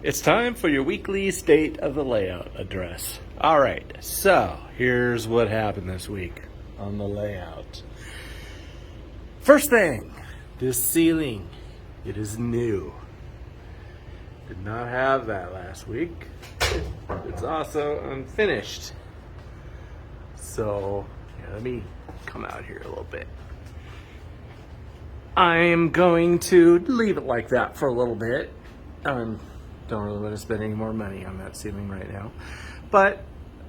It's time for your weekly state of the layout address. All right, so here's what happened this week on the layout. First thing, this ceiling, it is new. Did not have that last week. It's also unfinished. So, let me come out here a little bit. I'm going to leave it like that for a little bit. Don't really want to spend any more money on that ceiling right now. But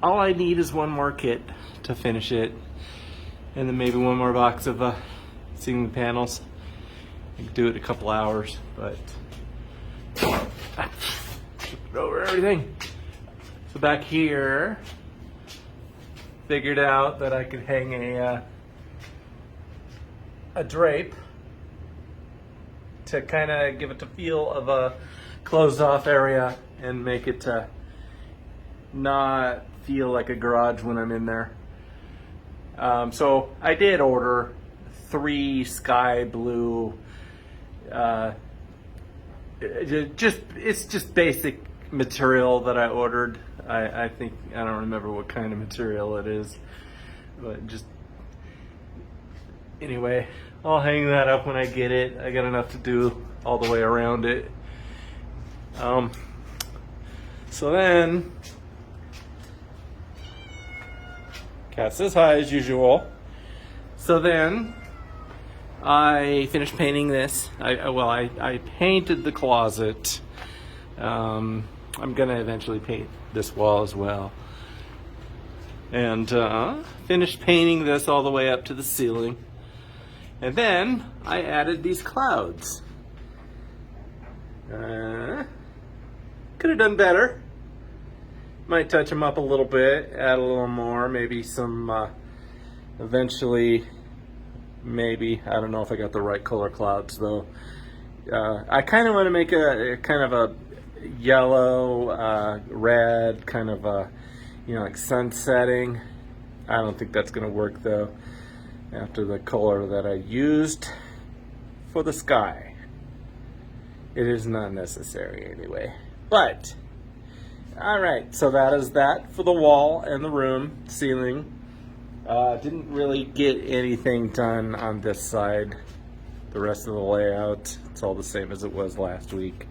all I need is one more kit to finish it. And then maybe one more box of ceiling panels. I could do it in a couple hours, but over everything. So back here, figured out that I could hang a drape to kind of give it the feel of a closed off area and make it not feel like a garage when I'm in there. So I did order 3 sky blue, it's just basic material that I ordered. I think, I don't remember what kind of material it is, but just, anyway, I'll hang that up when I get it. I got enough to do all the way around it. So then, cat's this high as usual. So then, I finished painting this. I painted the closet. I'm gonna eventually paint this wall as well. And finished painting this all the way up to the ceiling. And then I added these clouds. Could have done better. Might touch them up a little bit, add a little more, maybe some, eventually, maybe, I don't know if I got the right color clouds though. I kind of want to make a kind of a yellow, red, kind of a, like sunsetting. I don't think that's going to work though, after the color that I used for the sky. It is not necessary anyway. But, alright, so that is that for the wall and the room, ceiling. Didn't really get anything done on this side. The rest of the layout, it's all the same as it was last week.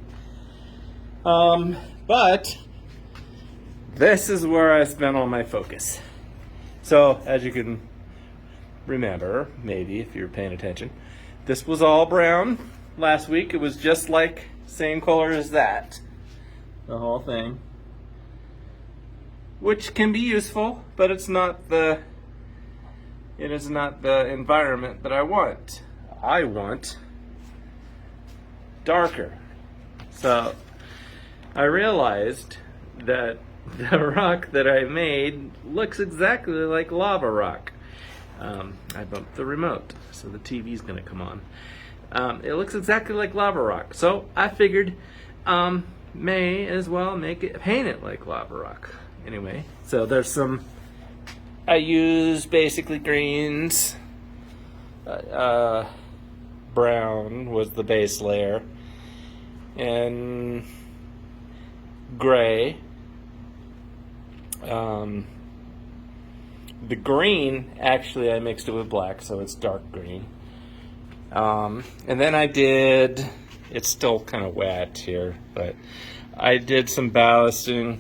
But, this is where I spent all my focus. So, as you can remember, maybe if you're paying attention, this was all brown last week. It was just like same color as that, the whole thing, which can be useful, but it is not the environment that I want. I want darker. So I realized that the rock that I made looks exactly like lava rock. I bumped the remote, so the TV's gonna come on. It looks exactly like lava rock, so I figured may as well paint it like lava rock. Anyway, so there's some, I use basically greens, brown was the base layer, and gray. The green, actually I mixed it with black, so it's dark green. And then I did, it's still kind of wet here, but I did some ballasting.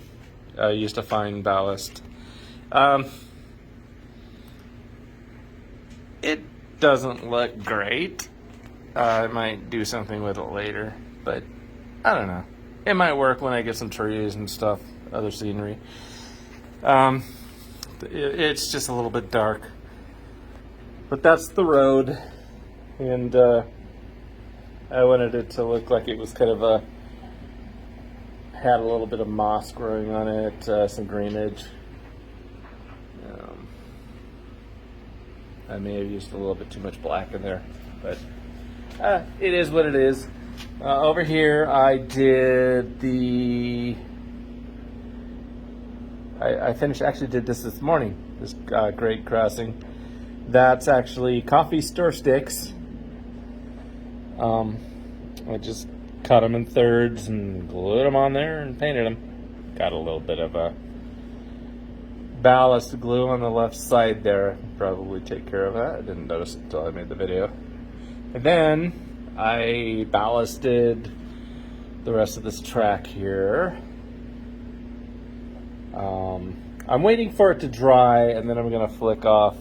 I used a fine ballast. It doesn't look great. I might do something with it later, but I don't know. It might work when I get some trees and stuff, other scenery. It's just a little bit dark, but that's the road, and I wanted it to look like it was kind of had a little bit of moss growing on it, some greenage. I may have used a little bit too much black in there, but it is what it is. Over here I did I actually did this morning, this grade crossing. That's actually coffee stir sticks. I just cut them in thirds and glued them on there and painted them. Got a little bit of a ballast glue on the left side there. Probably take care of that. I didn't notice it until I made the video. And then I ballasted the rest of this track here. I'm waiting for it to dry, and then I'm going to flick off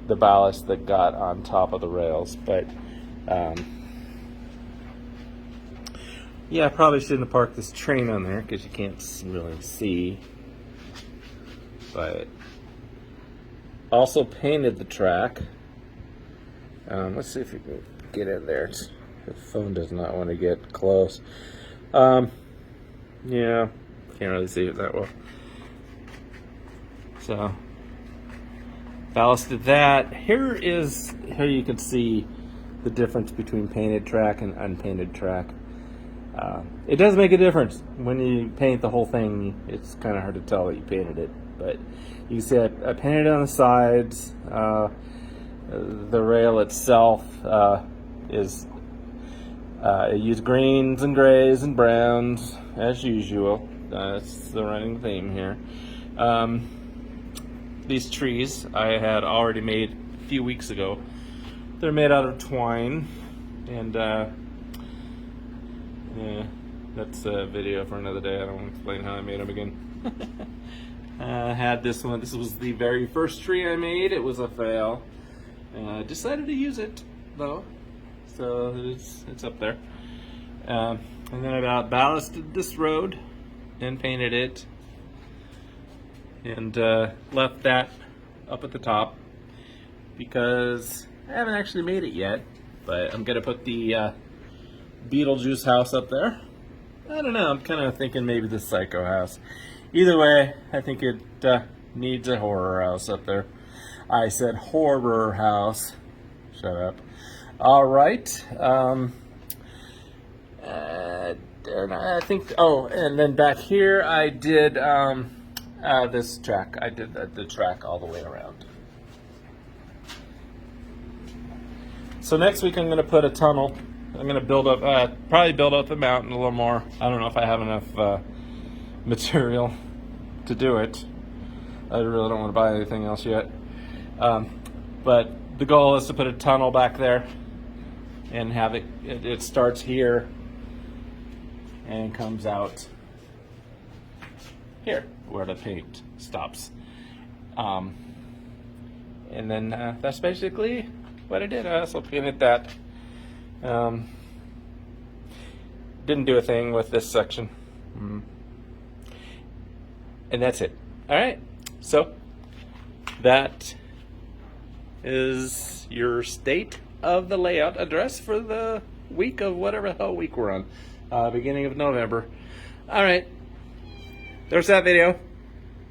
the ballast that got on top of the rails. But yeah, I probably shouldn't have parked this train on there because you can't really see. But also painted the track. Let's see if you can get in there. The phone does not want to get close. Yeah, can't really see it that well. So ballasted that. Here you can see the difference between painted track and unpainted track. It does make a difference when you paint the whole thing. It's kind of hard to tell that you painted it, but you can see I painted it on the sides. The rail itself is I use greens and grays and browns as usual. That's the running theme here. These trees I had already made a few weeks ago. They're made out of twine, and yeah, that's a video for another day. I don't want to explain how I made them again. I had this one. This was the very first tree I made. It was a fail. I decided to use it though, so it's up there. And then I ballasted this road and painted it, and left that up at the top because I haven't actually made it yet. But I'm gonna put the Beetlejuice house up there. I don't know. I'm kind of thinking maybe the Psycho house. Either way, I think it needs a horror house up there. I said horror house. Shut up. All right. And I think. Oh, and then back here, I did this track. I did the track all the way around. So next week, I'm going to put a tunnel. I'm going to build up, probably build up the mountain a little more. I don't know if I have enough material to do it. I really don't want to buy anything else yet. But the goal is to put a tunnel back there and have it starts here and comes out here where the paint stops. And then that's basically what I did. I also painted that. Didn't do a thing with this section. And that's it. All right. So that is your state of the layout address for the week of whatever the hell week we're on. Beginning of November. All right. There's that video.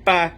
Bye.